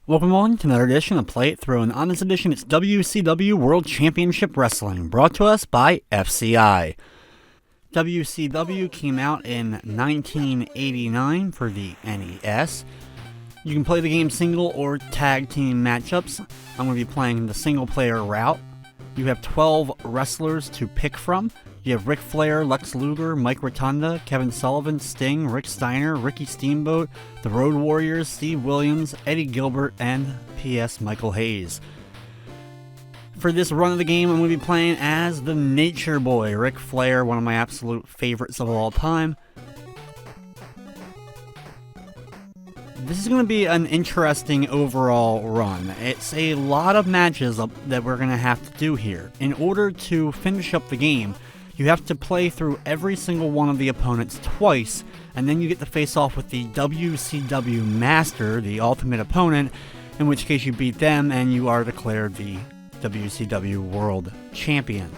Welcome on to another edition of Play It Through, and on this edition it's WCW World Championship Wrestling, brought to us by FCI. WCW came out in 1989 for the NES. You can play the game single or tag team matchups. I'm going to be playing the single player route. You have 12 wrestlers to pick from. You have Ric Flair, Lex Luger, Mike Rotunda, Kevin Sullivan, Sting, Rick Steiner, Ricky Steamboat, the Road Warriors, Steve Williams, Eddie Gilbert, and P.S. Michael Hayes. For this run of the game, I'm going to be playing as the Nature Boy, Ric Flair, one of my absolute favorites of all time. This is going to be an interesting overall run. It's a lot of matches that we're going to have to do here. In order to finish up the game, you have to play through every single one of the opponents twice, and then you get to face off with the WCW Master, the ultimate opponent, in which case you beat them and you are declared the WCW World Champion.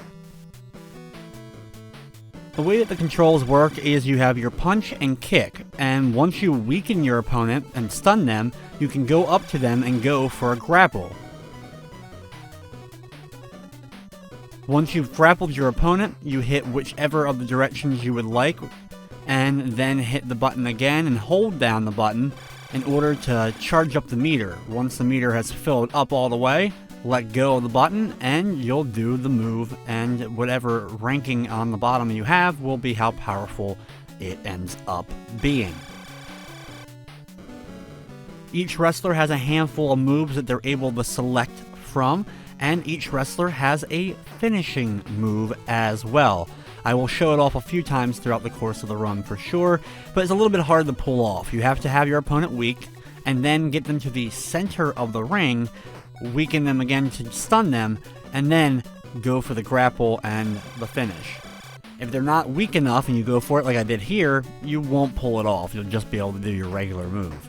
The way that the controls work is you have your punch and kick, and once you weaken your opponent and stun them, you can go up to them and go for a grapple. Once you've grappled your opponent, you hit whichever of the directions you would like, and then hit the button again and hold down the button in order to charge up the meter. Once the meter has filled up all the way, let go of the button and you'll do the move, and whatever ranking on the bottom you have will be how powerful it ends up being. Each wrestler has a handful of moves that they're able to select from, and each wrestler has a finishing move as well. I will show it off a few times throughout the course of the run for sure, but it's a little bit hard to pull off. You have to have your opponent weak, and then get them to the center of the ring, weaken them again to stun them, and then go for the grapple and the finish. If they're not weak enough and you go for it like I did here, you won't pull it off. You'll just be able to do your regular move.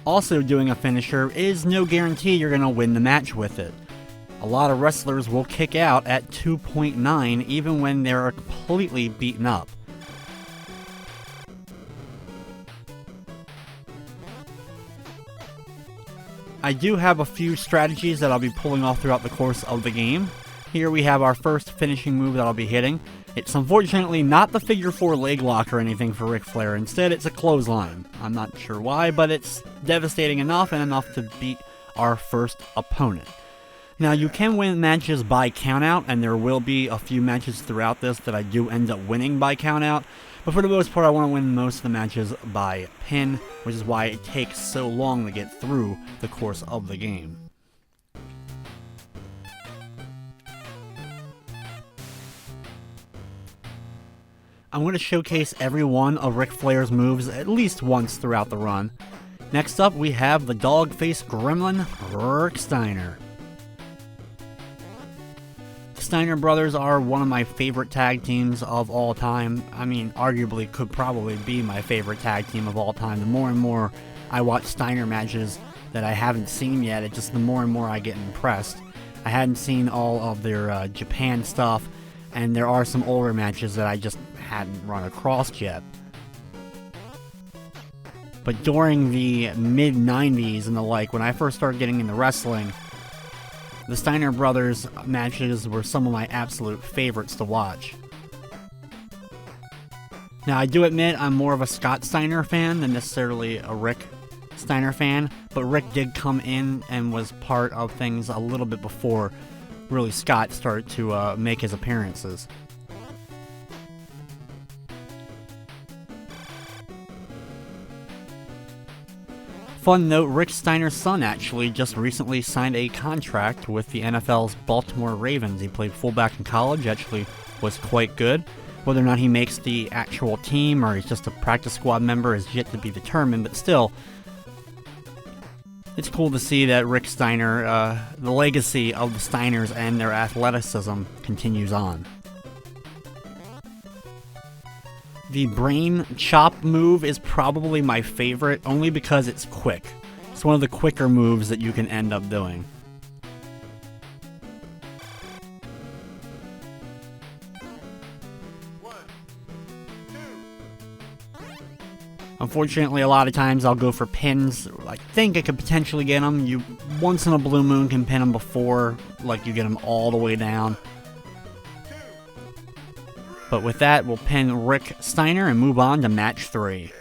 Also, doing a finisher is no guarantee you're going to win the match with it. A lot of wrestlers will kick out at 2.9 even when they're completely beaten up. I do have a few strategies that I'll be pulling off throughout the course of the game. Here we have our first finishing move that I'll be hitting. It's unfortunately not the figure 4 leg lock or anything for Ric Flair. Instead, it's a clothesline. I'm not sure why, but it's devastating enough and enough to beat our first opponent. Now, you can win matches by countout, and there will be a few matches throughout this that I do end up winning by countout. But for the most part, I want to win most of the matches by pin, which is why it takes so long to get through the course of the game. I'm going to showcase every one of Ric Flair's moves at least once throughout the run. Next up, we have the dog-faced gremlin, Rick Steiner. The Steiner brothers are one of my favorite tag teams of all time. I mean, arguably could probably be my favorite tag team of all time. The more and more I watch Steiner matches that I haven't seen yet, the more and more I get impressed. I hadn't seen all of their Japan stuff, and there are some older matches that I just hadn't run across yet. But during the mid-90s and the like, when I first started getting into wrestling, the Steiner brothers matches were some of my absolute favorites to watch. Now, I do admit I'm more of a Scott Steiner fan than necessarily a Rick Steiner fan, but Rick did come in and was part of things a little bit before really Scott started to make his appearances. Fun note, Rick Steiner's son actually just recently signed a contract with the NFL's Baltimore Ravens. He played fullback in college, actually was quite good. Whether or not he makes the actual team or he's just a practice squad member is yet to be determined, but still, it's cool to see that Rick Steiner, the legacy of the Steiners and their athleticism continues on. The brain chop move is probably my favorite, only because it's quick. It's one of the quicker moves that you can end up doing. Unfortunately, a lot of times I'll go for pins. I think I could potentially get them. You once in a blue moon can pin them before, like, you get them all the way down. But with that, we'll pin Rick Steiner and move on to match 3.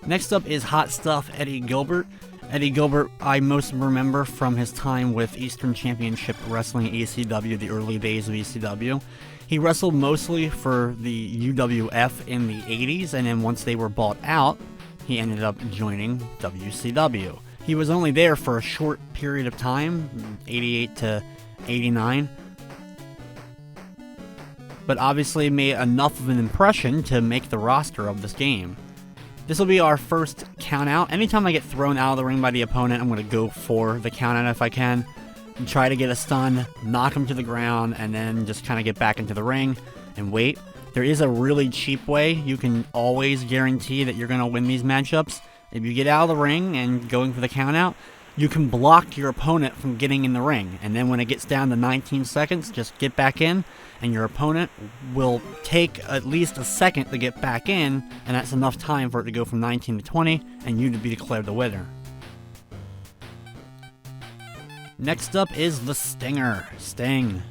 Next up is Hot Stuff Eddie Gilbert. Eddie Gilbert, I most remember from his time with Eastern Championship Wrestling, ECW, the early days of ECW. He wrestled mostly for the UWF in the 80s, and then once they were bought out, he ended up joining WCW. He was only there for a short period of time, 88 to 89, but obviously made enough of an impression to make the roster of this game. This will be our first count out. Anytime I get thrown out of the ring by the opponent, I'm going to go for the count out if I can. And try to get a stun, knock him to the ground, and then just kind of get back into the ring and wait. There is a really cheap way you can always guarantee that you're going to win these matchups. If you get out of the ring and going for the count out, you can block your opponent from getting in the ring. And then when it gets down to 19 seconds, just get back in, and your opponent will take at least a second to get back in, and that's enough time for it to go from 19 to 20, and you to be declared the winner. Next up is the Stinger, Sting.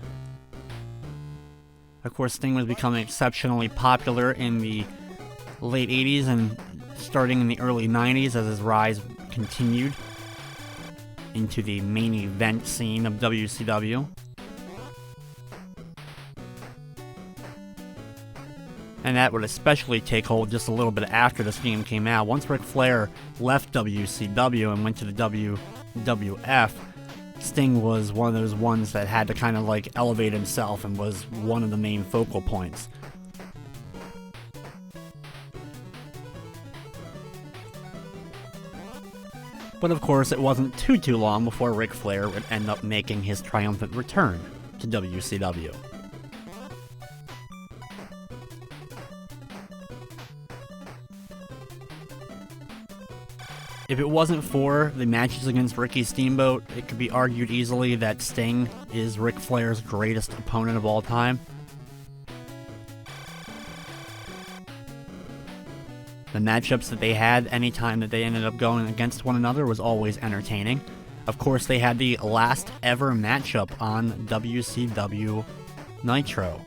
Of course, Sting was becoming exceptionally popular in the late 80s and starting in the early 90s as his rise continued into the main event scene of WCW. And that would especially take hold just a little bit after this game came out. Once Ric Flair left WCW and went to the WWF, Sting was one of those ones that had to kind of like elevate himself and was one of the main focal points. But of course, it wasn't too long before Ric Flair would end up making his triumphant return to WCW. If it wasn't for the matches against Ricky Steamboat, it could be argued easily that Sting is Ric Flair's greatest opponent of all time. The matchups that they had anytime that they ended up going against one another was always entertaining. Of course, they had the last ever matchup on WCW Nitro.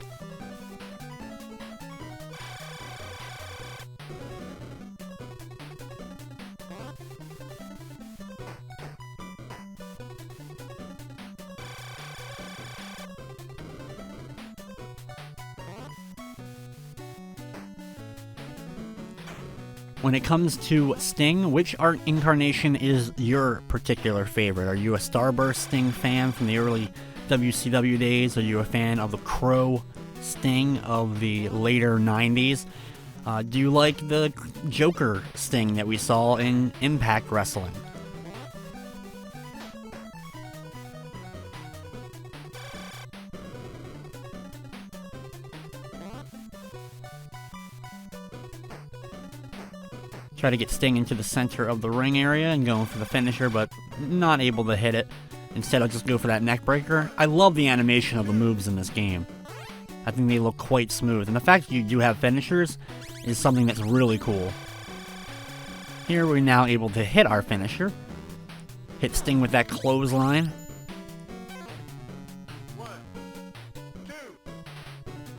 When it comes to Sting, which art incarnation is your particular favorite? Are you a Starburst Sting fan from the early WCW days? Are you a fan of the Crow Sting of the later 90s? Do you like the Joker Sting that we saw in Impact Wrestling? Try to get Sting into the center of the ring area and going for the finisher, but not able to hit it. Instead, I'll just go for that neck breaker. I love the animation of the moves in this game. I think they look quite smooth, and the fact that you do have finishers is something that's really cool. Here we're now able to hit our finisher. Hit Sting with that clothesline. 1, 2,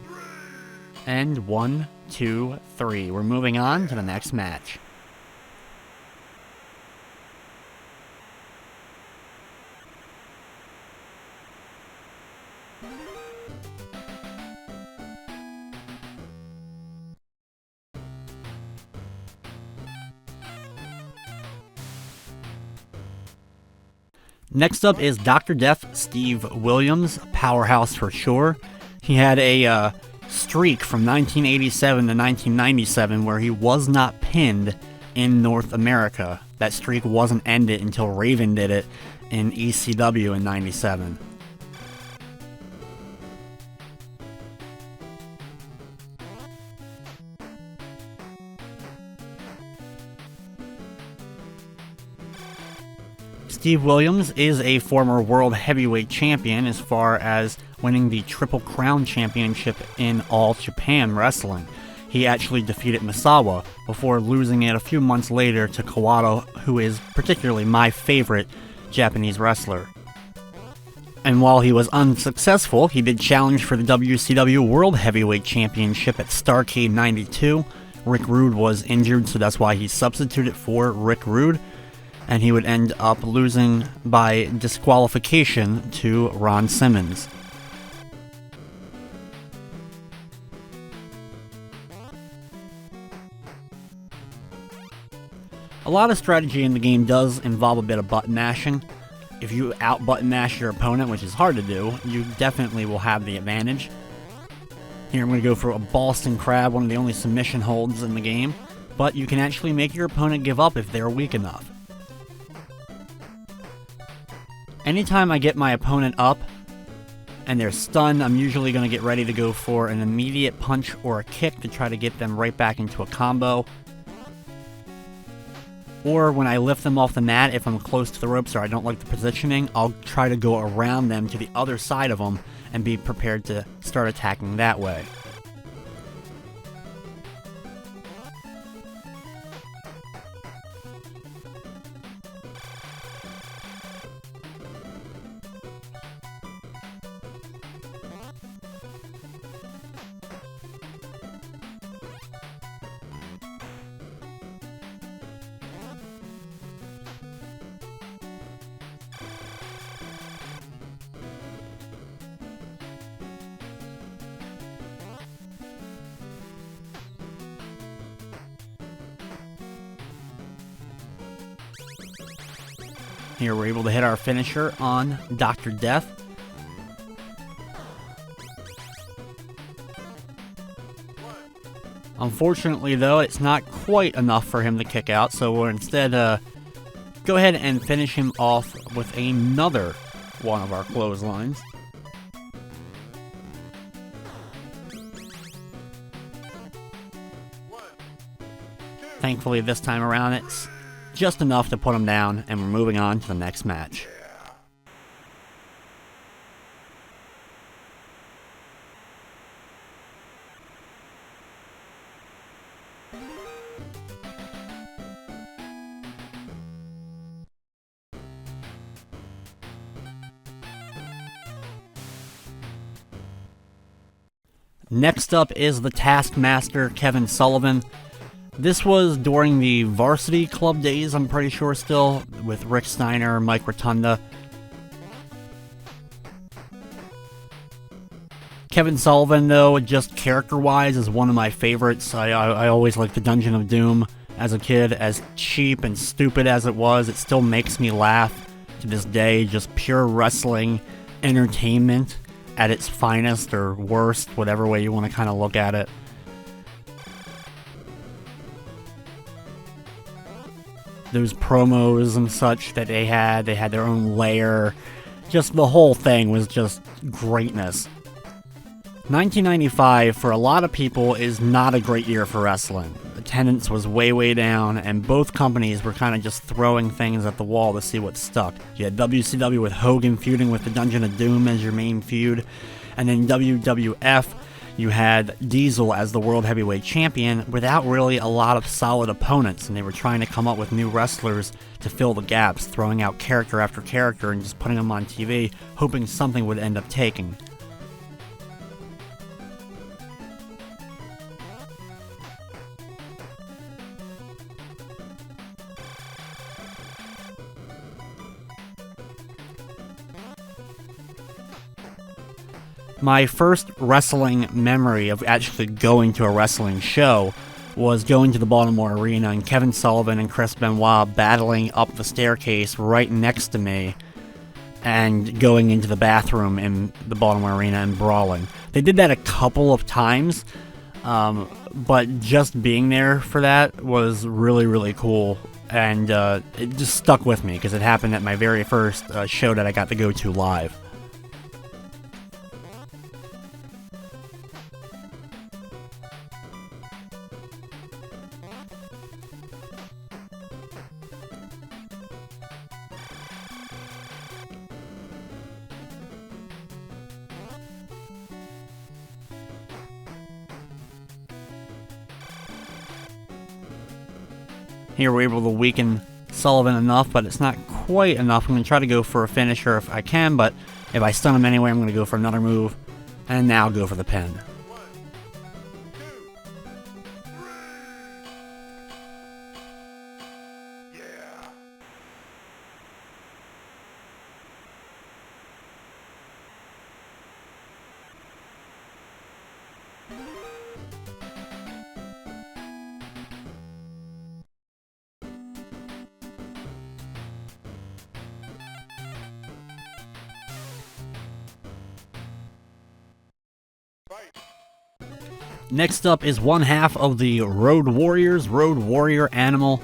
3. And 1, 2, 3. We're moving on to the next match. Next up is Dr. Death Steve Williams, powerhouse for sure. He had a streak from 1987 to 1997 where he was not pinned in North America. that streak wasn't ended until Raven did it in ECW in '97. Steve Williams is a former World Heavyweight Champion as far as winning the Triple Crown Championship in All Japan Wrestling. He actually defeated Misawa before losing it a few months later to Kawato, who is particularly my favorite Japanese wrestler. And while he was unsuccessful, he did challenge for the WCW World Heavyweight Championship at Starrcade 92. Rick Rude was injured, so that's why he substituted for Rick Rude, and he would end up losing by disqualification to Ron Simmons. A lot of strategy in the game does involve a bit of button mashing. If you out-button mash your opponent, which is hard to do, you definitely will have the advantage. Here I'm going to go for a Boston Crab, one of the only submission holds in the game, but you can actually make your opponent give up if they're weak enough. Anytime I get my opponent up and they're stunned, I'm usually going to get ready to go for an immediate punch or a kick to try to get them right back into a combo. Or when I lift them off the mat, if I'm close to the ropes or I don't like the positioning, I'll try to go around them to the other side of them and be prepared to start attacking that way. Here we're able to hit our finisher on Dr. Death. Unfortunately though, it's not quite enough for him to kick out, so we'll instead go ahead and finish him off with another one of our clotheslines. Thankfully this time around it's just enough to put him down, and we're moving on to the next match. Next up is the Taskmaster, Kevin Sullivan. This was during the Varsity Club days, I'm pretty sure still, with Rick Steiner, Mike Rotunda. Kevin Sullivan, though, just character-wise, is one of my favorites. I always liked the Dungeon of Doom as a kid. As cheap and stupid as it was, it still makes me laugh to this day. Just pure wrestling entertainment at its finest or worst, whatever way you want to kind of look at it. Those promos and such that they had their own lair. Just the whole thing was just greatness. 1995, for a lot of people, is not a great year for wrestling. Attendance was way down, and both companies were kind of just throwing things at the wall to see what stuck. You had WCW with Hogan feuding with the Dungeon of Doom as your main feud, and then WWF, you had Diesel as the World Heavyweight Champion without really a lot of solid opponents, and they were trying to come up with new wrestlers to fill the gaps, throwing out character after character and just putting them on TV, hoping something would end up taking. My first wrestling memory of actually going to a wrestling show was going to the Baltimore Arena and Kevin Sullivan and Chris Benoit battling up the staircase right next to me and going into the bathroom in the Baltimore Arena and brawling. They did that a couple of times, but just being there for that was really cool. and it just stuck with me because it happened at my very first show that I got to go to live. Here we're able to weaken Sullivan enough, but it's not quite enough. I'm going to try to go for a finisher if I can, but if I stun him anyway, I'm going to go for another move, and now go for the pin. 1, 2, 3. Yeah. Fight. Next up is one half of the Road Warriors, Road Warrior Animal.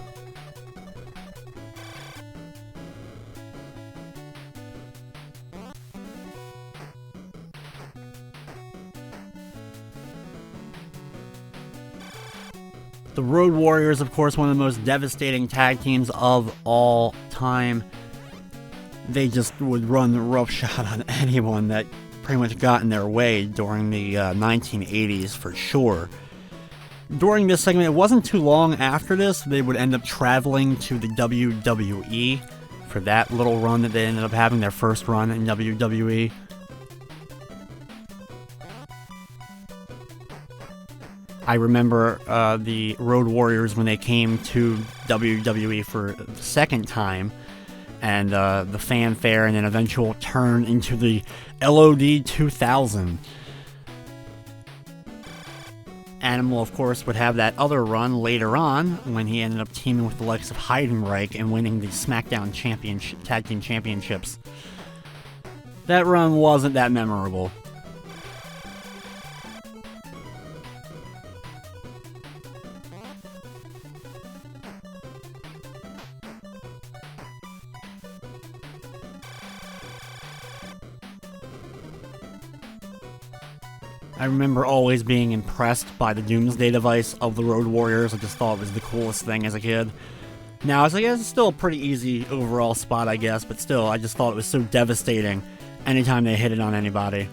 The Road Warriors, of course, one of the most devastating tag teams of all time. They just would run roughshod on anyone that pretty much got in their way during the 1980s for sure. During this segment, it wasn't too long after this, they would end up traveling to the WWE for that little run that they ended up having, their first run in WWE. I remember the Road Warriors when they came to WWE for the second time, and the fanfare and an eventual turn into the LOD 2000. Animal, of course, would have that other run later on when he ended up teaming with the likes of Heidenreich and winning the SmackDown Tag Team Championships. That run wasn't that memorable. I remember always being impressed by the Doomsday device of the Road Warriors. I just thought it was the coolest thing as a kid. Now, I was like, it's still a pretty easy overall spot, I guess, but still, I just thought it was so devastating anytime they hit it on anybody.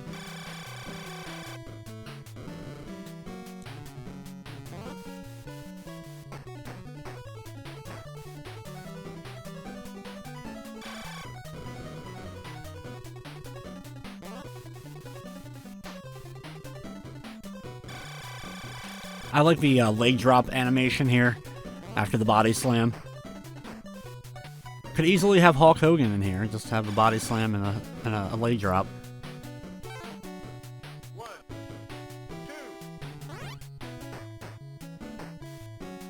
I like the leg drop animation here after the body slam. Could easily have Hulk Hogan in here, just have the body slam and a leg drop. 1, 2.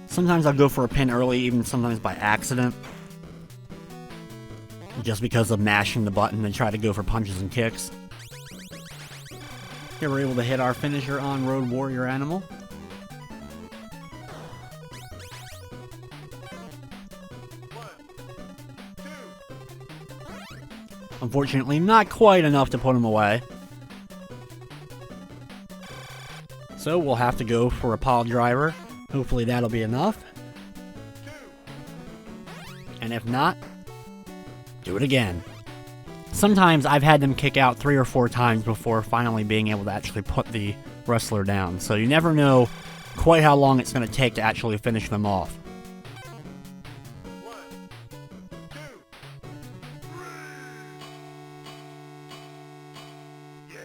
Sometimes I'll go for a pin early, even sometimes by accident. Just because of mashing the button and try to go for punches and kicks. Here we're able to hit our finisher on Road Warrior Animal. Unfortunately, not quite enough to put him away. So we'll have to go for a pile driver. Hopefully that'll be enough. And if not, do it again. Sometimes I've had them kick out 3 or 4 times before finally being able to actually put the wrestler down. So you never know quite how long it's going to take to actually finish them off. 1, 2, 3. Yeah.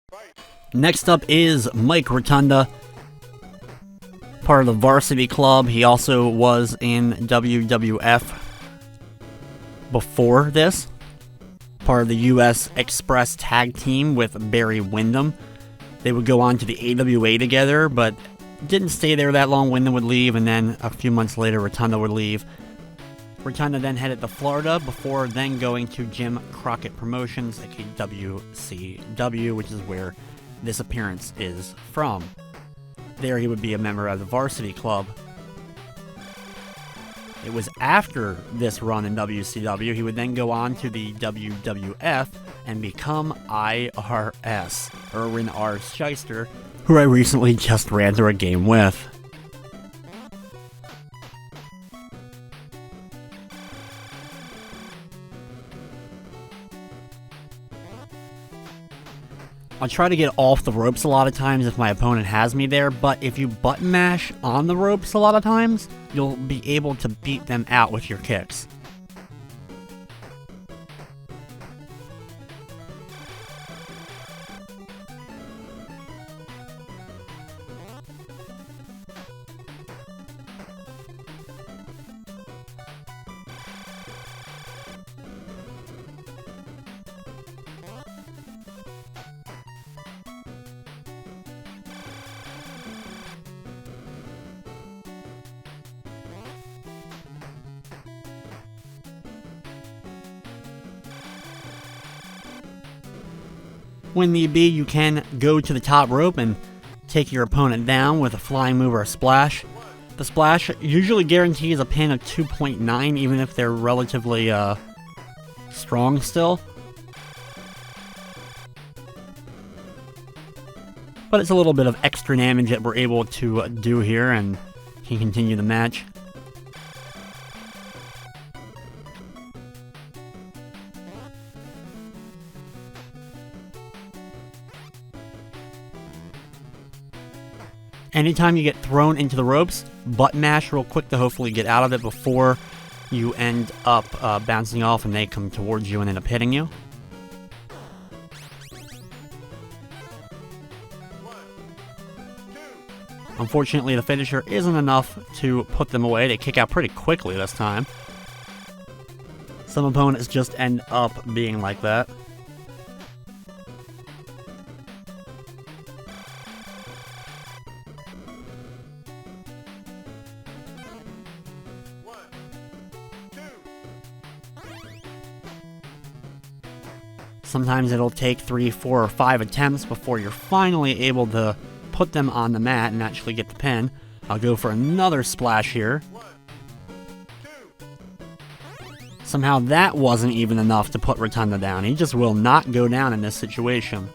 Fight. Next up is Mike Rotunda, part of the Varsity Club. He also was in WWF before this, part of the US Express Tag Team with Barry Windham. They would go on to the AWA together, but didn't stay there that long. Wyndham would leave, and then a few months later, Rotunda would leave. Rotunda then headed to Florida before then going to Jim Crockett Promotions, aka WCW, which is where this appearance is from. There he would be a member of the Varsity Club. It was after this run in WCW, he would then go on to the WWF and become IRS, Irwin R. Shyster, who I recently just ran through a game with. I'll try to get off the ropes a lot of times if my opponent has me there, but if you button mash on the ropes a lot of times, you'll be able to beat them out with your kicks. When need be, you can go to the top rope and take your opponent down with a flying move or a splash. The splash usually guarantees a pin of 2.9, even if they're relatively strong still. But it's a little bit of extra damage that we're able to do here and can continue the match. Anytime you get thrown into the ropes, button mash real quick to hopefully get out of it before you end up bouncing off and they come towards you and end up hitting you. Unfortunately, the finisher isn't enough to put them away. They kick out pretty quickly this time. Some opponents just end up being like that. Sometimes it'll take 3, 4, or 5 attempts before you're finally able to put them on the mat and actually get the pin. I'll go for another splash here. Somehow that wasn't even enough to put Rotunda down. He just will not go down in this situation.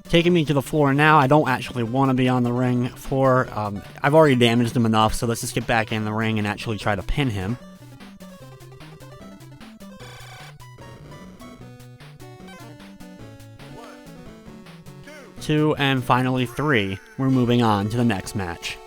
Taking me to the floor now. I don't actually want to be on the ring floor. I've already damaged him enough, so let's just get back in the ring and actually try to pin him. 2, and finally 3. We're moving on to the next match.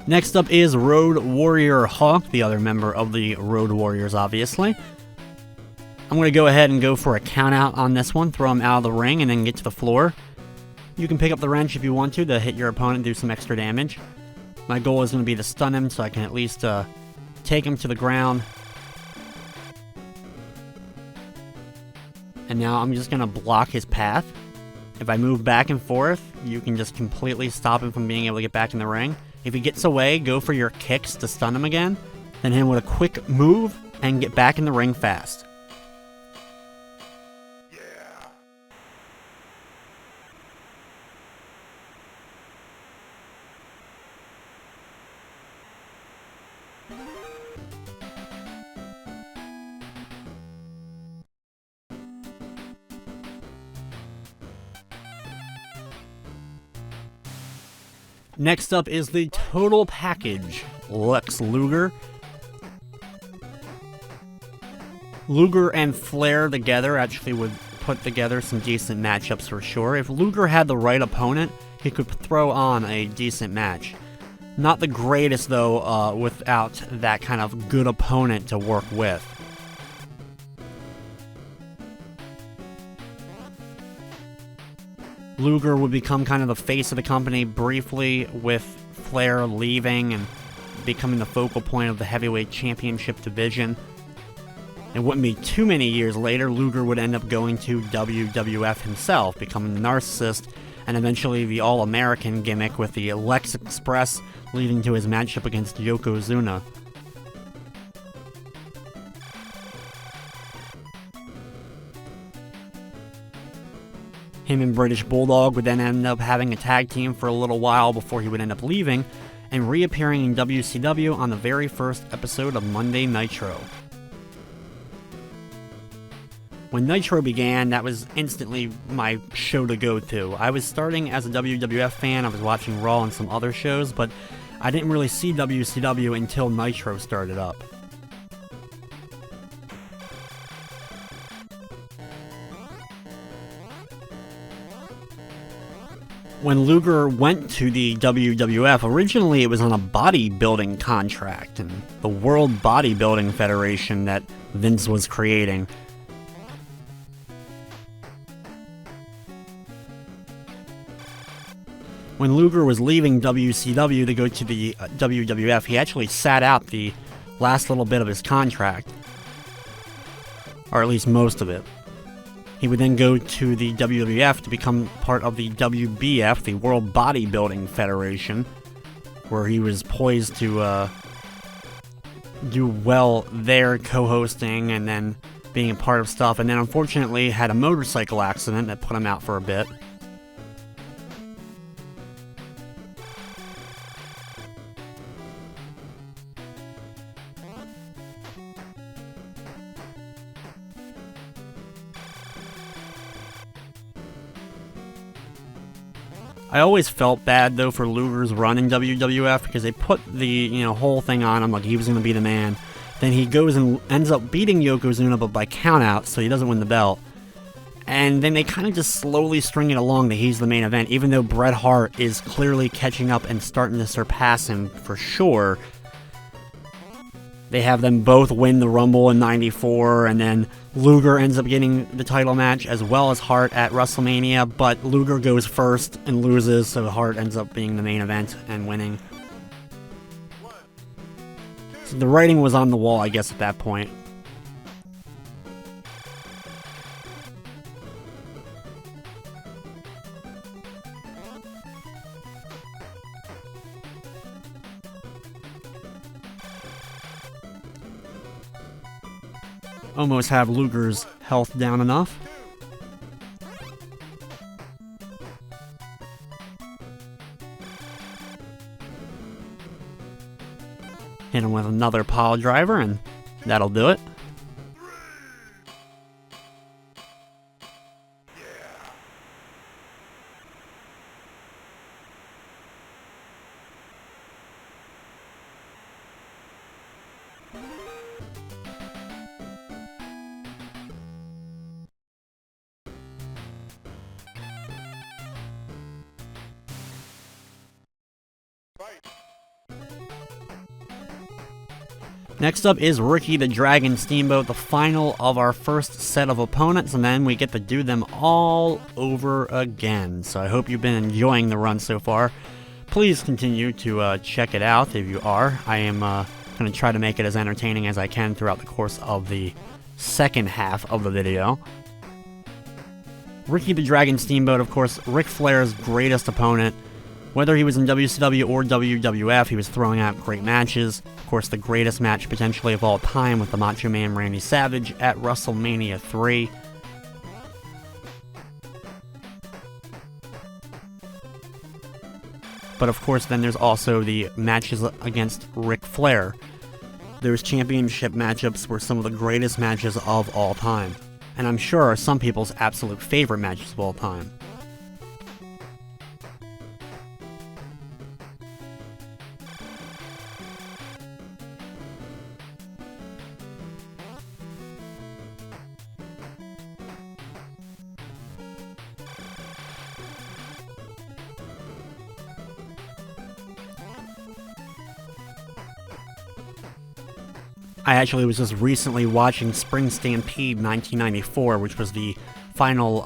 Next up is Road Warrior Hawk, the other member of the Road Warriors, obviously. I'm going to go ahead and go for a count out on this one, throw him out of the ring, and then get to the floor. You can pick up the wrench if you want to hit your opponent and do some extra damage. My goal is going to be to stun him so I can at least take him to the ground. And now I'm just going to block his path. If I move back and forth, you can just completely stop him from being able to get back in the ring. If he gets away, go for your kicks to stun him again, then hit him with a quick move and get back in the ring fast. Next up is the Total Package, Lex Luger. Luger and Flair together actually would put together some decent matchups for sure. If Luger had the right opponent, he could throw on a decent match. Not the greatest, though, without that kind of good opponent to work with. Luger would become kind of the face of the company briefly, with Flair leaving and becoming the focal point of the heavyweight championship division. It wouldn't be too many years later, Luger would end up going to WWF himself, becoming the Narcissist, and eventually the All-American gimmick with the Lex Express, leading to his matchup against Yokozuna. Him and British Bulldog would then end up having a tag team for a little while before he would end up leaving and reappearing in WCW on the very first episode of Monday Nitro. When Nitro began, that was instantly my show to go to. I was starting as a WWF fan, I was watching Raw and some other shows, but I didn't really see WCW until Nitro started up. When Luger went to the WWF, originally it was on a bodybuilding contract, and the World Bodybuilding Federation that Vince was creating. When Luger was leaving WCW to go to the WWF, he actually sat out the last little bit of his contract, or at least most of it. He would then go to the WWF to become part of the WBF, the World Bodybuilding Federation, where he was poised to do well there, co-hosting and then being a part of stuff, and then unfortunately had a motorcycle accident that put him out for a bit. I always felt bad, though, for Luger's run in WWF because they put the, whole thing on him like he was going to be the man. Then he goes and ends up beating Yokozuna, but by countout, so he doesn't win the belt. And then they kind of just slowly string it along that he's the main event, even though Bret Hart is clearly catching up and starting to surpass him for sure. They have them both win the Rumble in '94, and then Luger ends up getting the title match as well as Hart at WrestleMania, but Luger goes first and loses, so Hart ends up being the main event and winning. So the writing was on the wall, I guess, at that point. Almost have Luger's health down enough. Hit him with another pile driver, and that'll do it. Next up is Ricky the Dragon Steamboat, the final of our first set of opponents, and then we get to do them all over again. So I hope you've been enjoying the run so far. Please continue to check it out if you are. I am going to try to make it as entertaining as I can throughout the course of the second half of the video. Ricky the Dragon Steamboat, of course, Ric Flair's greatest opponent. Whether he was in WCW or WWF, he was throwing out great matches. Of course, the greatest match potentially of all time with the Macho Man Randy Savage at WrestleMania 3. But of course, then there's also the matches against Ric Flair. Those championship matchups were some of the greatest matches of all time, and I'm sure are some people's absolute favorite matches of all time. I actually was just recently watching Spring Stampede 1994, which was the final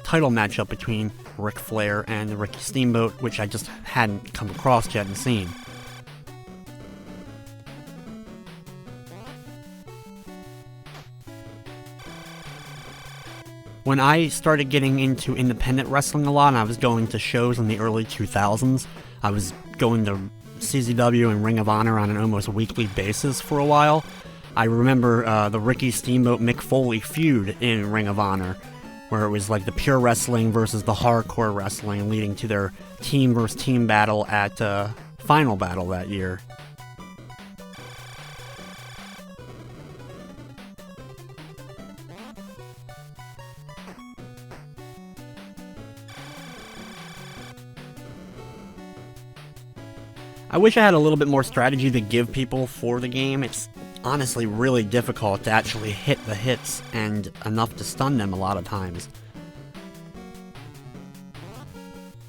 title matchup between Ric Flair and Ricky Steamboat, which I just hadn't come across yet and seen. When I started getting into independent wrestling a lot, and I was going to shows in the early 2000s, I was going to CZW and Ring of Honor on an almost weekly basis for a while. I remember the Ricky Steamboat Mick Foley feud in Ring of Honor, where it was like the pure wrestling versus the hardcore wrestling, leading to their team versus team battle at Final Battle that year. I wish I had a little bit more strategy to give people for the game. It's honestly really difficult to actually hit the hits and enough to stun them a lot of times.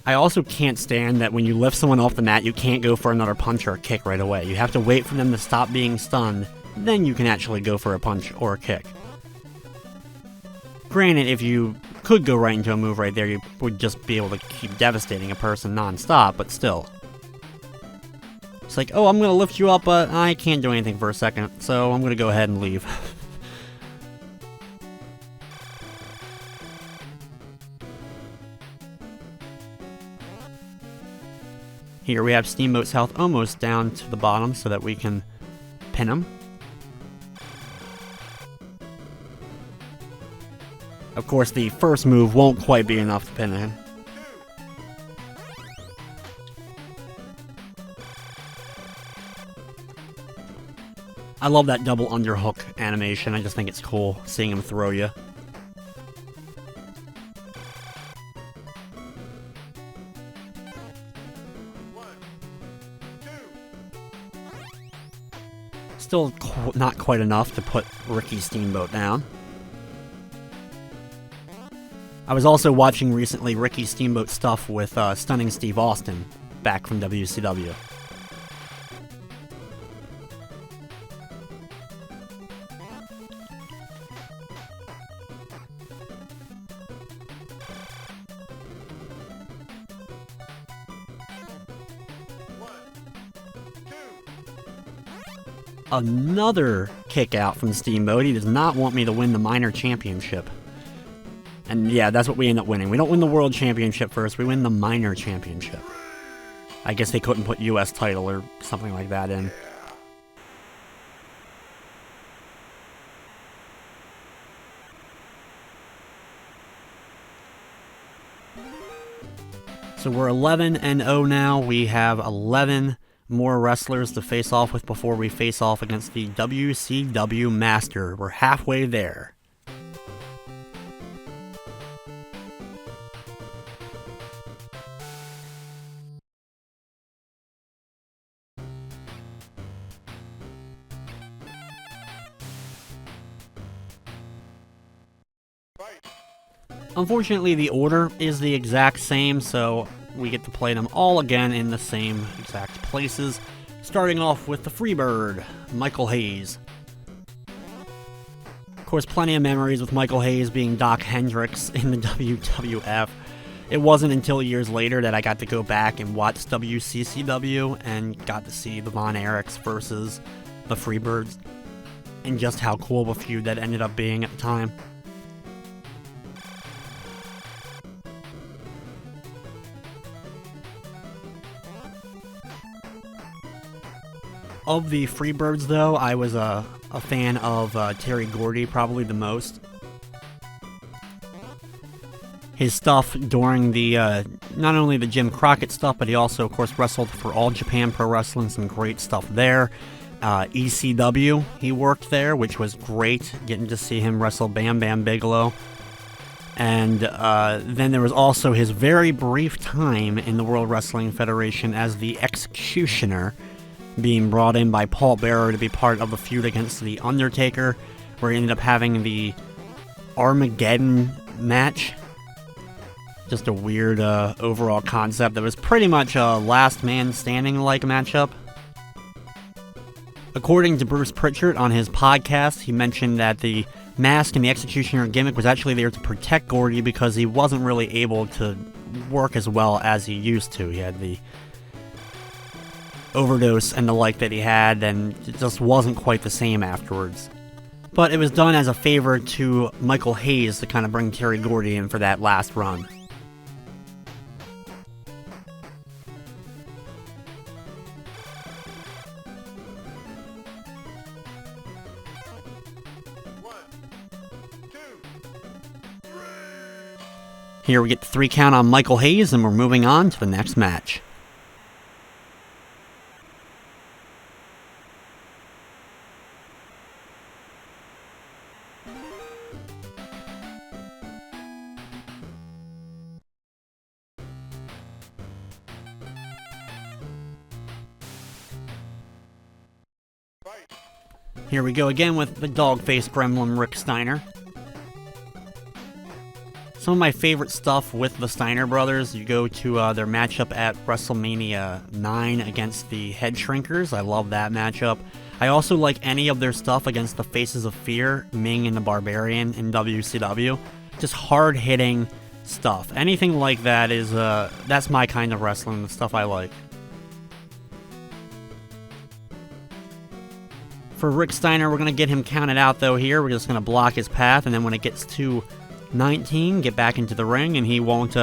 I also can't stand that when you lift someone off the mat, you can't go for another punch or a kick right away. You have to wait for them to stop being stunned, then you can actually go for a punch or a kick. Granted, if you could go right into a move right there, you would just be able to keep devastating a person non-stop, but still. It's like, oh, I'm going to lift you up, but I can't do anything for a second, so I'm going to go ahead and leave. Here we have Steamboat's health almost down to the bottom so that we can pin him. Of course, the first move won't quite be enough to pin him. I love that double underhook animation. I just think it's cool seeing him throw you. Still not quite enough to put Ricky Steamboat down. I was also watching recently Ricky Steamboat stuff with Stunning Steve Austin back from WCW. Another kick out from Steamboat. He does not want me to win the minor championship. And yeah, that's what we end up winning. We don't win the world championship first, we win the minor championship. I guess they couldn't put US title or something like that in. So we're 11-0 now. We have 11 more wrestlers to face off with before we face off against the WCW Master. We're halfway there. Unfortunately, the order is the exact same, so we get to play them all again in the same exact places, starting off with the Freebird, Michael Hayes. Of course, plenty of memories with Michael Hayes being Doc Hendricks in the WWF. It wasn't until years later that I got to go back and watch WCCW and got to see the Von Erichs versus the Freebirds, and just how cool of a feud that ended up being at the time. Of the Freebirds, though, I was a fan of Terry Gordy probably the most. His stuff during the, not only the Jim Crockett stuff, but he also, of course, wrestled for All Japan Pro Wrestling, some great stuff there. ECW, he worked there, which was great, getting to see him wrestle Bam Bam Bigelow. And then there was also his very brief time in the World Wrestling Federation as the Executioner, being brought in by Paul Bearer to be part of a feud against The Undertaker, where he ended up having the Armageddon match. Just a weird overall concept that was pretty much a last man standing like matchup. According to Bruce Pritchard on his podcast, he mentioned that the mask and the executioner gimmick was actually there to protect Gordy because he wasn't really able to work as well as he used to. He had the overdose and the like that he had, and it just wasn't quite the same afterwards. But it was done as a favor to Michael Hayes to kind of bring Terry Gordy in for that last run. Here we get the 3 count on Michael Hayes, and we're moving on to the next match. Here we go again with the dog-faced gremlin Rick Steiner. Some of my favorite stuff with the Steiner brothers, you go to their matchup at WrestleMania 9 against the Head Shrinkers. I love that matchup. I also like any of their stuff against the Faces of Fear, Ming and the Barbarian in WCW. Just hard-hitting stuff. Anything like that is, that's my kind of wrestling, the stuff I like. For Rick Steiner, we're going to get him counted out though here. We're just going to block his path, and then when it gets to 19, get back into the ring, and he won't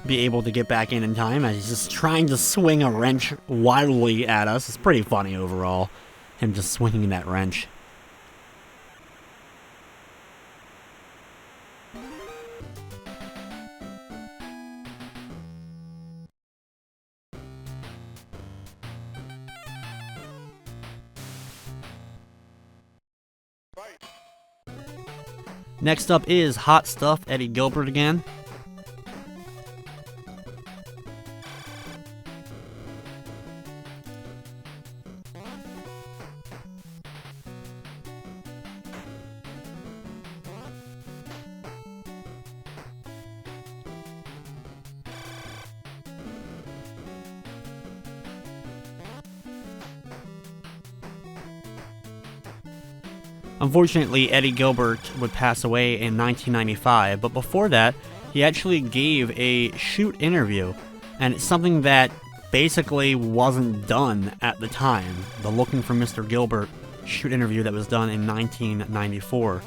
be able to get back in time as he's just trying to swing a wrench wildly at us. It's pretty funny overall, him just swinging that wrench. Next up is Hot Stuff Eddie Gilbert again. Unfortunately, Eddie Gilbert would pass away in 1995, but before that, he actually gave a shoot interview, and it's something that basically wasn't done at the time. The Looking for Mr. Gilbert shoot interview that was done in 1994.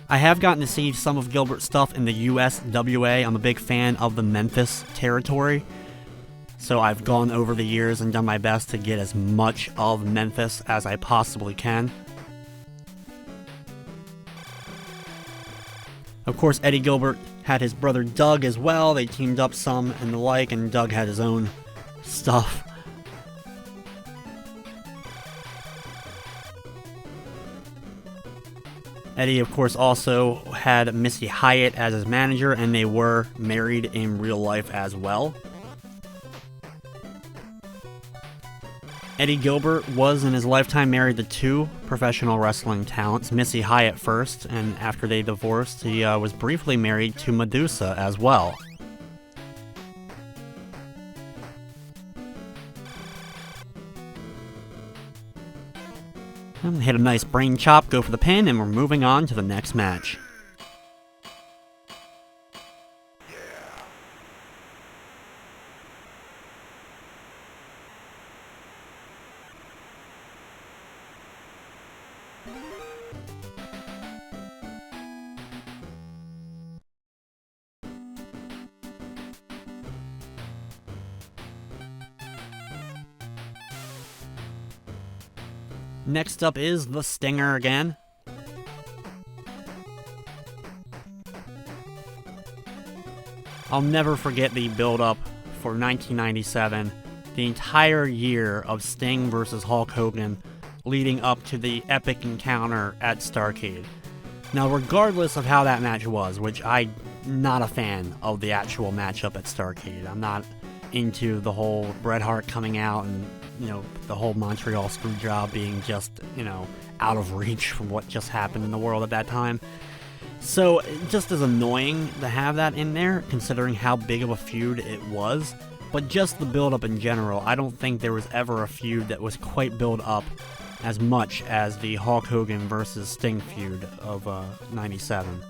I have gotten to see some of Gilbert's stuff in the USWA. I'm a big fan of the Memphis territory. So I've gone over the years and done my best to get as much of Memphis as I possibly can. Of course, Eddie Gilbert had his brother Doug as well. They teamed up some and the like, and Doug had his own stuff. Eddie, of course, also had Missy Hyatt as his manager, and they were married in real life as well. Eddie Gilbert was in his lifetime married to 2 professional wrestling talents, Missy Hyatt first, and after they divorced, he was briefly married to Medusa as well. And hit a nice brain chop, go for the pin, and we're moving on to the next match. Next up is the Stinger again. I'll never forget the build-up for 1997, the entire year of Sting versus Hulk Hogan leading up to the epic encounter at Starrcade. Now, regardless of how that match was, which I'm not a fan of the actual matchup at Starrcade. I'm not into the whole Bret Hart coming out and, the whole Montreal Screwjob being just, out of reach from what just happened in the world at that time. So it just is annoying to have that in there, considering how big of a feud it was. But just the build-up in general, I don't think there was ever a feud that was quite built up as much as the Hulk Hogan versus Sting feud of '97.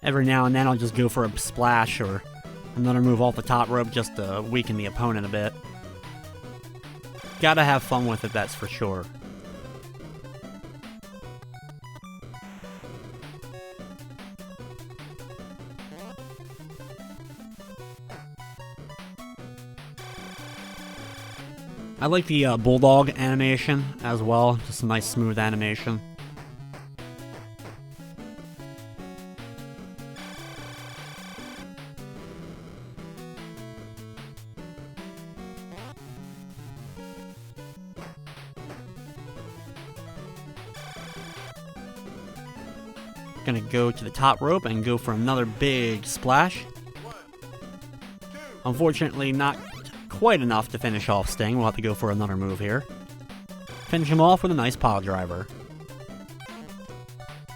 Every now and then I'll just go for a splash or another move off the top rope just to weaken the opponent a bit. Gotta have fun with it, that's for sure. I like the bulldog animation as well, just a nice smooth animation. Gonna go to the top rope and go for another big splash. Unfortunately, not quite enough to finish off Sting. We'll have to go for another move here. Finish him off with a nice pile driver.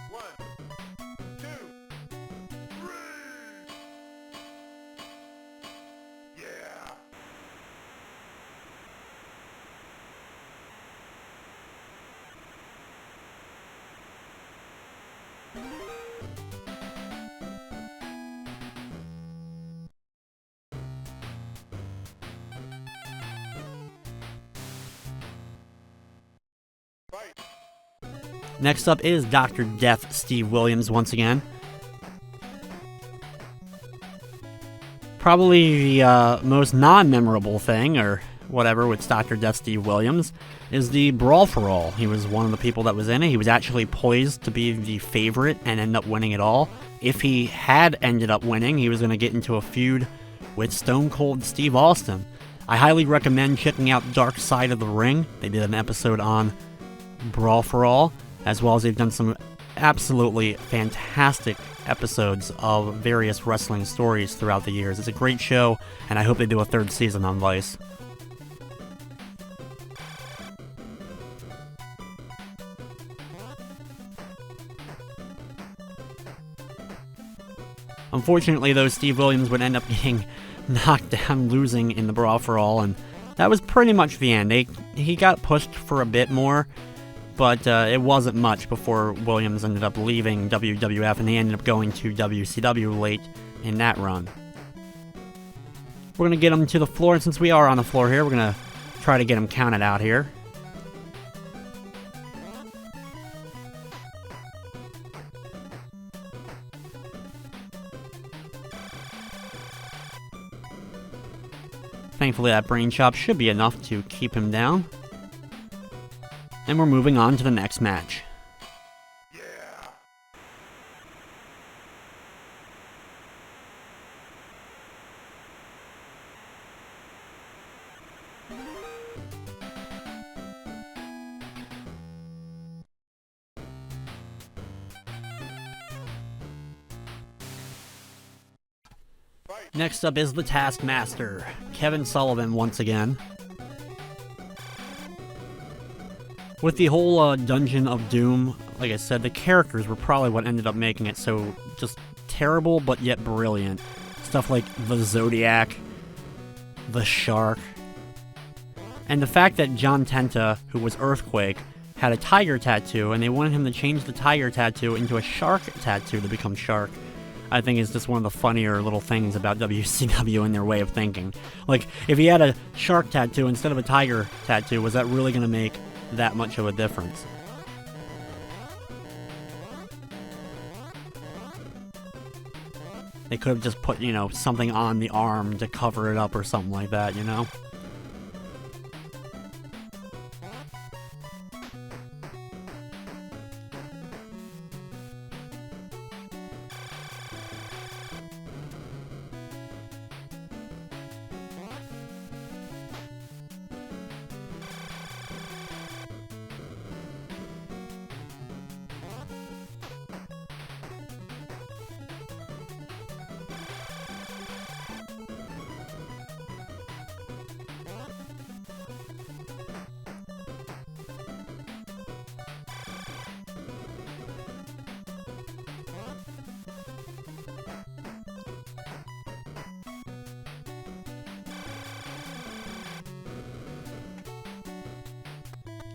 1, 2, 3. Yeah. Fight. Next up is Dr. Death Steve Williams once again. Probably the most non-memorable thing, or whatever, with Dr. Death Steve Williams is the Brawl for All. He was one of the people that was in it. He was actually poised to be the favorite and end up winning it all. If he had ended up winning, he was going to get into a feud with Stone Cold Steve Austin. I highly recommend checking out Dark Side of the Ring. They did an episode on Brawl for All, as well as they've done some absolutely fantastic episodes of various wrestling stories throughout the years. It's a great show, and I hope they do a third season on Vice. Unfortunately, though, Steve Williams would end up getting knocked down, losing in the Brawl for All, and that was pretty much the end. He got pushed for a bit more, but it wasn't much before Williams ended up leaving WWF, and he ended up going to WCW late in that run. We're going to get him to the floor, and since we are on the floor here, we're going to try to get him counted out here. Thankfully, that brain chop should be enough to keep him down. And we're moving on to the next match. Yeah. Fight. Next up is the Taskmaster, Kevin Sullivan once again. With the whole Dungeon of Doom, like I said, the characters were probably what ended up making it so just terrible but yet brilliant. Stuff like the Zodiac, the Shark, and the fact that John Tenta, who was Earthquake, had a tiger tattoo, and they wanted him to change the tiger tattoo into a shark tattoo to become Shark, I think is just one of the funnier little things about WCW and their way of thinking. Like, if he had a shark tattoo instead of a tiger tattoo, was that really going to make that much of a difference? They could have just put, something on the arm to cover it up or something like that,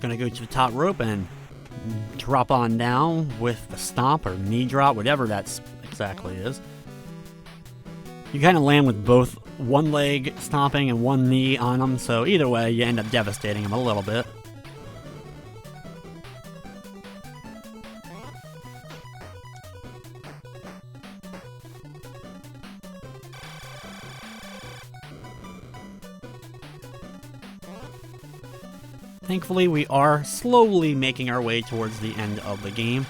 Gonna go to the top rope and drop on down with the stomp or knee drop, whatever that exactly is. You kind of land with both one leg stomping and one knee on them, so either way, you end up devastating them a little bit. Thankfully, we are slowly making our way towards the end of the game.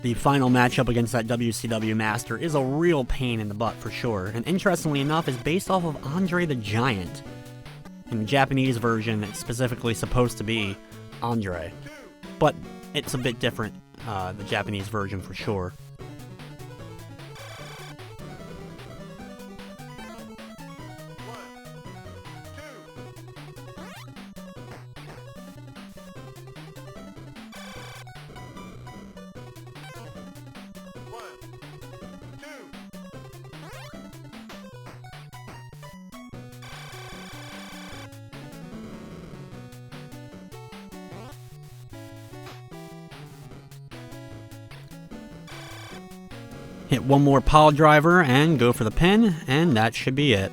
The final matchup against that WCW Master is a real pain in the butt for sure, and interestingly enough is based off of Andre the Giant. In the Japanese version, it's specifically supposed to be Andre, but it's a bit different, the Japanese version for sure. Hit one more pile driver and go for the pin, and that should be it.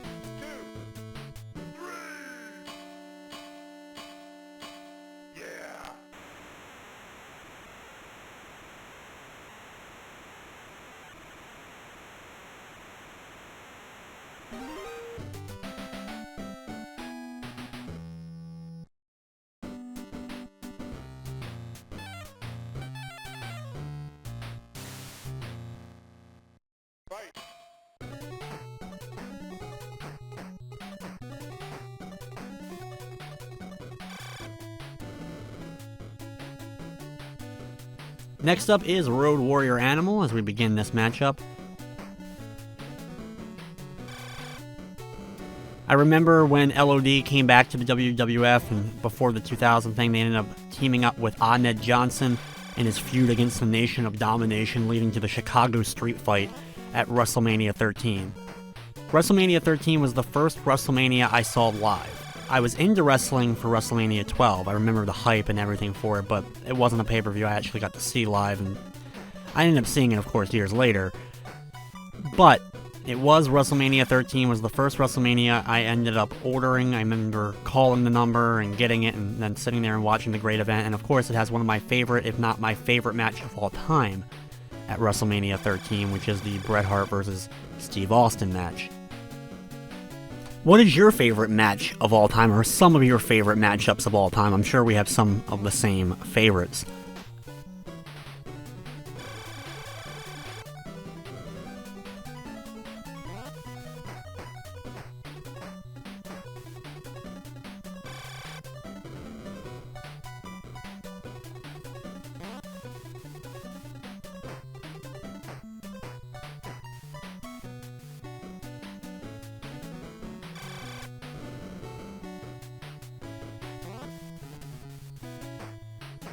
Next up is Road Warrior Animal as we begin this matchup. I remember when LOD came back to the WWF and before the 2000 thing, they ended up teaming up with Ahmed Johnson in his feud against the Nation of Domination, leading to the Chicago Street Fight at WrestleMania 13. WrestleMania 13 was the first WrestleMania I saw live. I was into wrestling for WrestleMania 12. I remember the hype and everything for it, but it wasn't a pay-per-view I actually got to see live, and I ended up seeing it, of course, years later. But it was WrestleMania 13 was the first WrestleMania I ended up ordering. I remember calling the number and getting it and then sitting there and watching the great event, and of course it has one of my favorite, if not my favorite match of all time at WrestleMania 13, which is the Bret Hart versus Steve Austin match. What is your favorite match of all time, or some of your favorite matchups of all time? I'm sure we have some of the same favorites.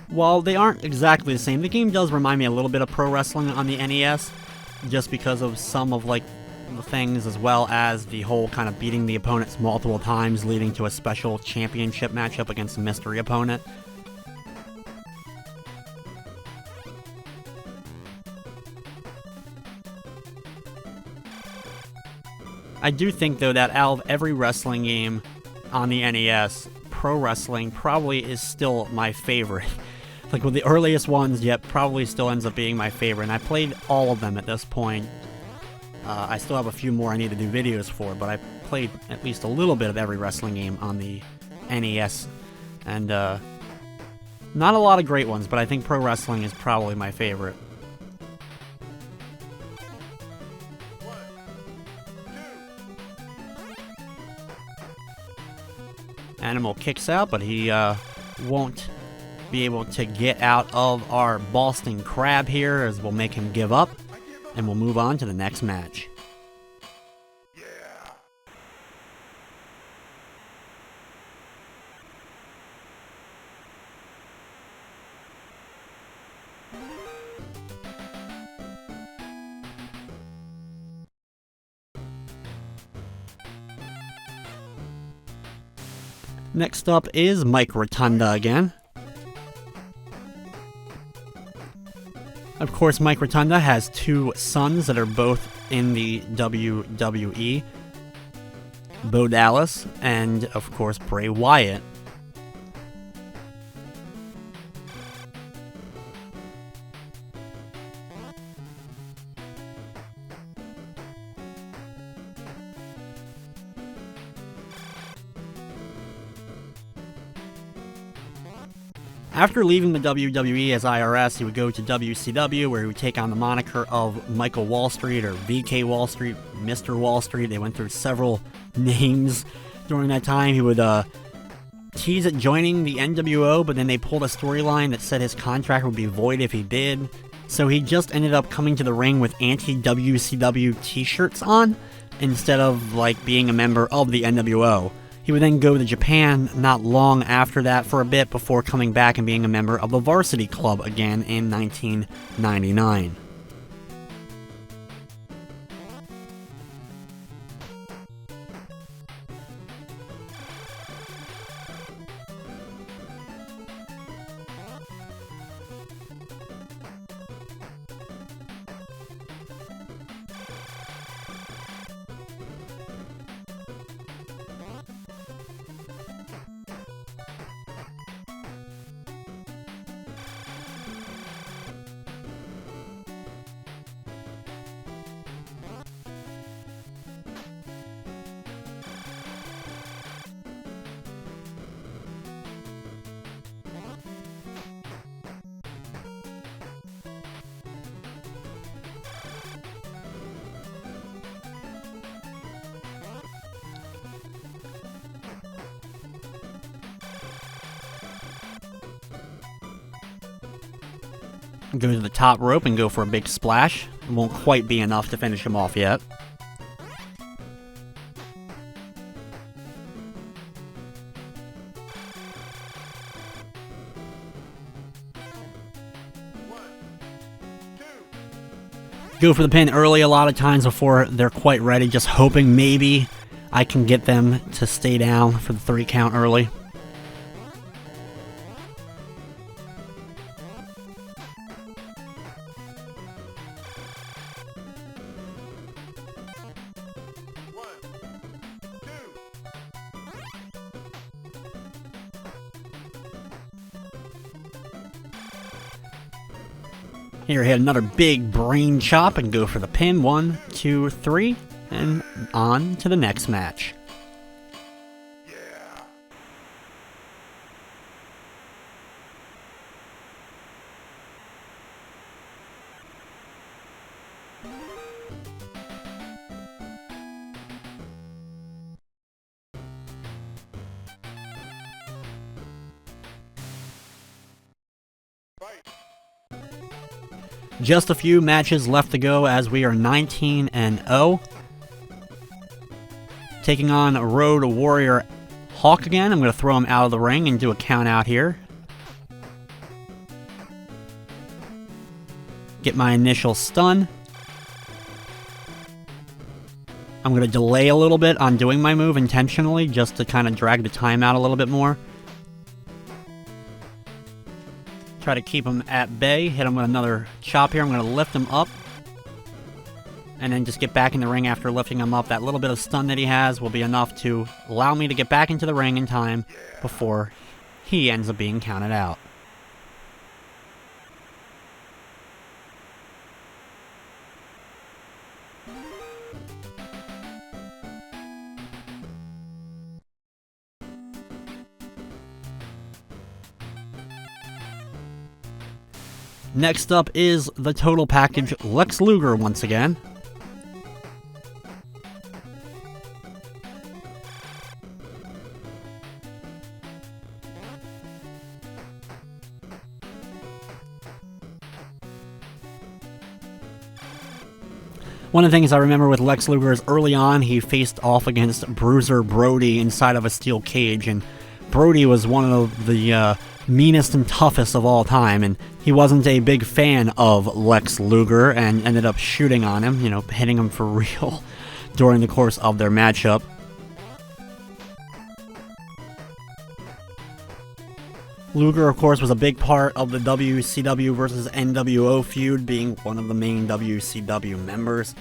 While they aren't exactly the same, the game does remind me a little bit of pro wrestling on the NES, just because of some of like the things, as well as the whole kind of beating the opponents multiple times, leading to a special championship matchup against a mystery opponent. I do think, though, that out of every wrestling game on the NES, pro wrestling probably is still my favorite. Like with the earliest ones, yet probably still ends up being my favorite. And I played all of them at this point. I still have a few more I need to do videos for, but I played at least a little bit of every wrestling game on the NES. And not a lot of great ones, but I think pro wrestling is probably my favorite. Animal kicks out, but he won't be able to get out of our Boston Crab here, as we'll make him give up, and we'll move on to the next match. Next up is Mike Rotunda again. Of course, Mike Rotunda has two sons that are both in the WWE. Bo Dallas and, of course, Bray Wyatt. After leaving the WWE as IRS, he would go to WCW, where he would take on the moniker of Michael Wall Street or VK Wall Street, Mr. Wall Street. They went through several names during that time. He would tease at joining the NWO, but then they pulled a storyline that said his contract would be void if he did. So he just ended up coming to the ring with anti-WCW t-shirts on, instead of being a member of the NWO. He would then go to Japan not long after that for a bit before coming back and being a member of the Varsity Club again in 1999. Go to the top rope and go for a big splash. It won't quite be enough to finish him off yet. Go for the pin early a lot of times before they're quite ready, just hoping maybe I can get them to stay down for the 3 count early. Here, hit another big brain chop and go for the pin. 1, 2, 3, and on to the next match. Yeah. Fight. Just a few matches left to go as we are 19-0. Taking on Road Warrior Hawk again. I'm going to throw him out of the ring and do a count out here. Get my initial stun. I'm going to delay a little bit on doing my move intentionally just to kind of drag the time out a little bit more. Try to keep him at bay. Hit him with another chop here. I'm going to lift him up. And then just get back in the ring after lifting him up. That little bit of stun that he has will be enough to allow me to get back into the ring in time before he ends up being counted out. Next up is the total package, Lex Luger once again. One of the things I remember with Lex Luger is early on he faced off against Bruiser Brody inside of a steel cage, and Brody was one of the meanest and toughest of all time, and he wasn't a big fan of Lex Luger and ended up shooting on him, hitting him for real during the course of their matchup. Luger, of course, was a big part of the WCW versus NWO feud, being one of the main WCW members.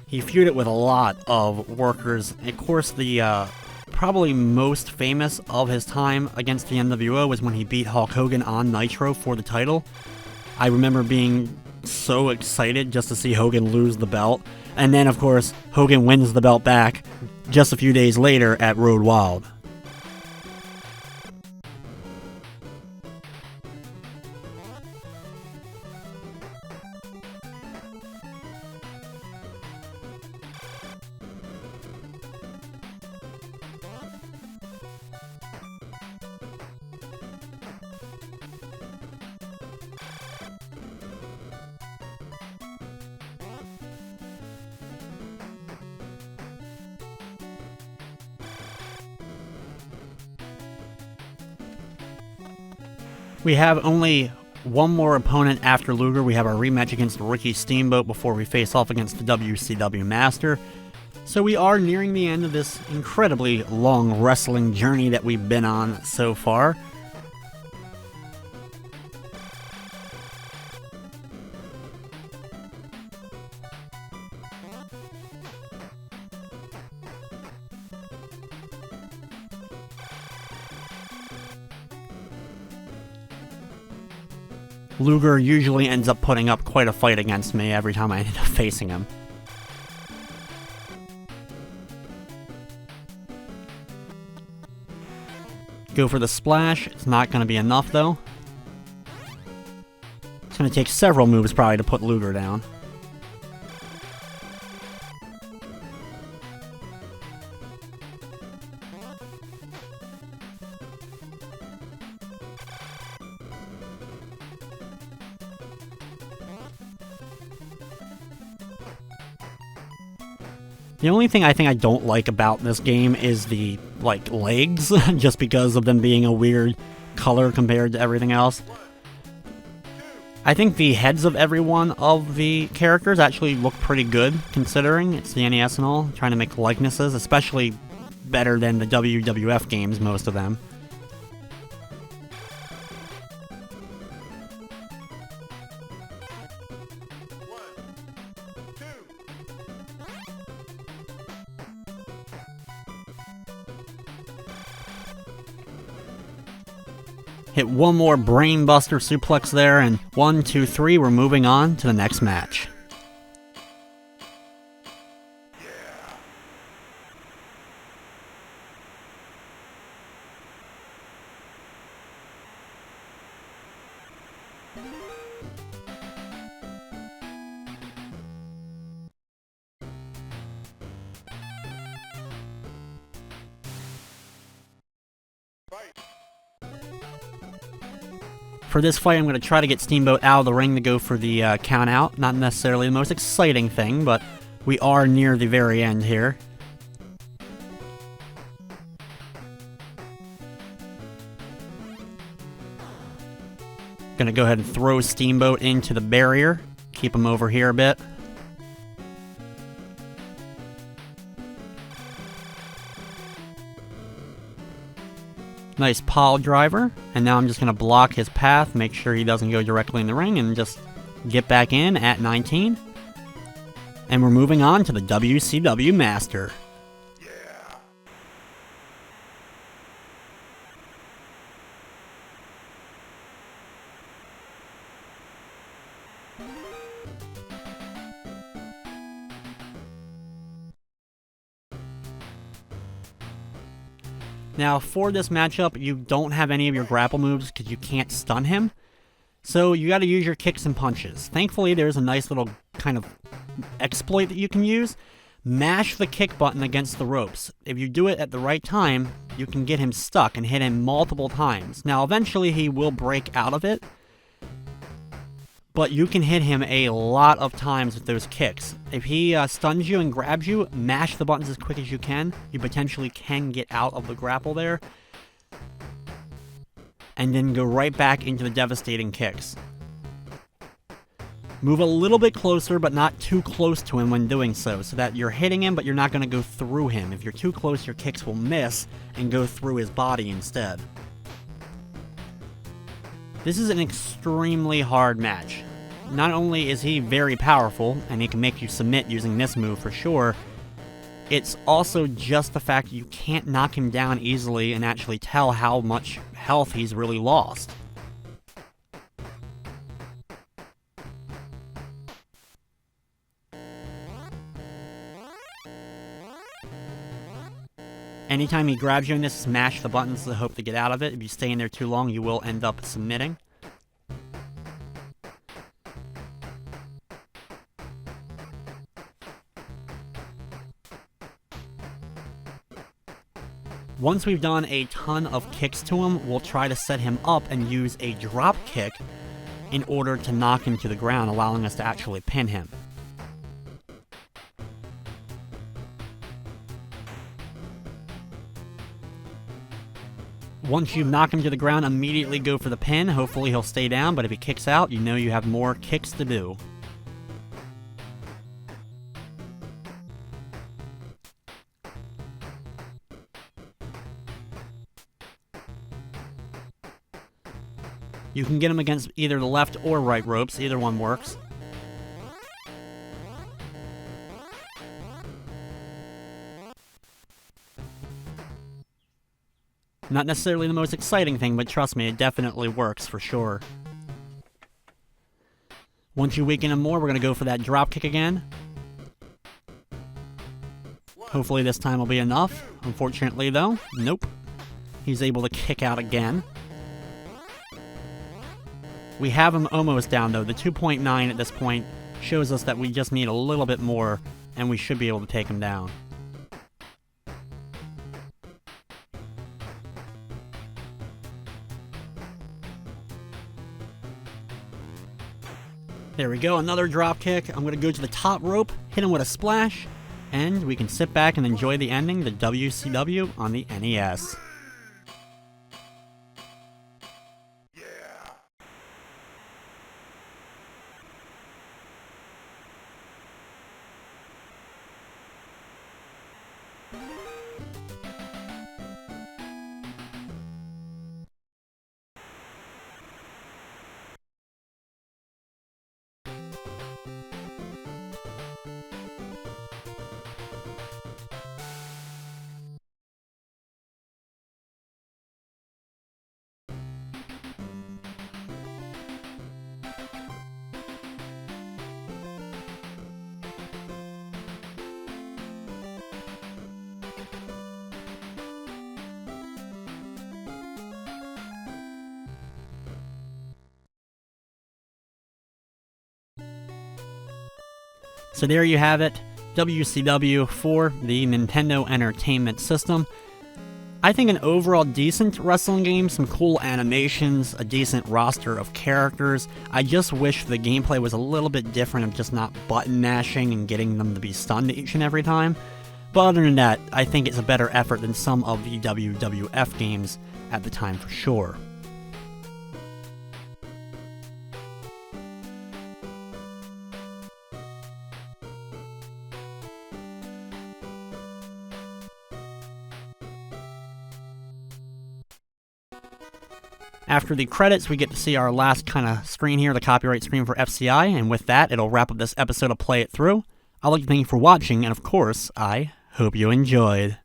He feuded with a lot of workers. Of course, the probably most famous of his time against the NWO was when he beat Hulk Hogan on Nitro for the title. I remember being so excited just to see Hogan lose the belt. And then, of course, Hogan wins the belt back just a few days later at Road Wild. We have only one more opponent after Luger. We have our rematch against Ricky Steamboat before we face off against the WCW Master. So we are nearing the end of this incredibly long wrestling journey that we've been on so far. Luger usually ends up putting up quite a fight against me every time I end up facing him. Go for the splash. It's not going to be enough, though. It's going to take several moves probably to put Luger down. The only thing I think I don't like about this game is the, legs, just because of them being a weird color compared to everything else. I think the heads of every one of the characters actually look pretty good, considering it's the NES and all, trying to make likenesses, especially better than the WWF games, most of them. Hit one more brainbuster suplex there, and 1, 2, 3, we're moving on to the next match. For this fight, I'm going to try to get Steamboat out of the ring to go for the count out. Not necessarily the most exciting thing, but we are near the very end here. Going to go ahead and throw Steamboat into the barrier. Keep him over here a bit. Nice pile driver, and now I'm just going to block his path, make sure he doesn't go directly in the ring, and just get back in at 19. And we're moving on to the WCW Master. Now, for this matchup, you don't have any of your grapple moves because you can't stun him. So you got to use your kicks and punches. Thankfully, there's a nice little kind of exploit that you can use. Mash the kick button against the ropes. If you do it at the right time, you can get him stuck and hit him multiple times. Now, eventually, he will break out of it. But you can hit him a lot of times with those kicks. If he stuns you and grabs you, mash the buttons as quick as you can. You potentially can get out of the grapple there. And then go right back into the devastating kicks. Move a little bit closer, but not too close to him when doing so that you're hitting him, but you're not going to go through him. If you're too close, your kicks will miss and go through his body instead. This is an extremely hard match. Not only is he very powerful, and he can make you submit using this move for sure, it's also just the fact you can't knock him down easily and actually tell how much health he's really lost. Anytime he grabs you in this, smash the buttons to hope to get out of it. If you stay in there too long, you will end up submitting. Once we've done a ton of kicks to him, we'll try to set him up and use a drop kick in order to knock him to the ground, allowing us to actually pin him. Once you knock him to the ground, immediately go for the pin. Hopefully he'll stay down, but if he kicks out, you know you have more kicks to do. You can get him against either the left or right ropes, either one works. Not necessarily the most exciting thing, but trust me, it definitely works for sure. Once you weaken him more, we're going to go for that drop kick again. Hopefully this time will be enough. Unfortunately though, nope. He's able to kick out again. We have him almost down though. The 2.9 at this point shows us that we just need a little bit more and we should be able to take him down. There we go, another drop kick. I'm going to go to the top rope, hit him with a splash, and we can sit back and enjoy the ending, the WCW on the NES. So there you have it, WCW for the Nintendo Entertainment System. I think an overall decent wrestling game, some cool animations, a decent roster of characters. I just wish the gameplay was a little bit different of just not button mashing and getting them to be stunned each and every time. But other than that, I think it's a better effort than some of the WWF games at the time for sure. After the credits, we get to see our last kind of screen here, the copyright screen for FCI, and with that, it'll wrap up this episode of Play It Through. I'd like to thank you for watching, and of course, I hope you enjoyed.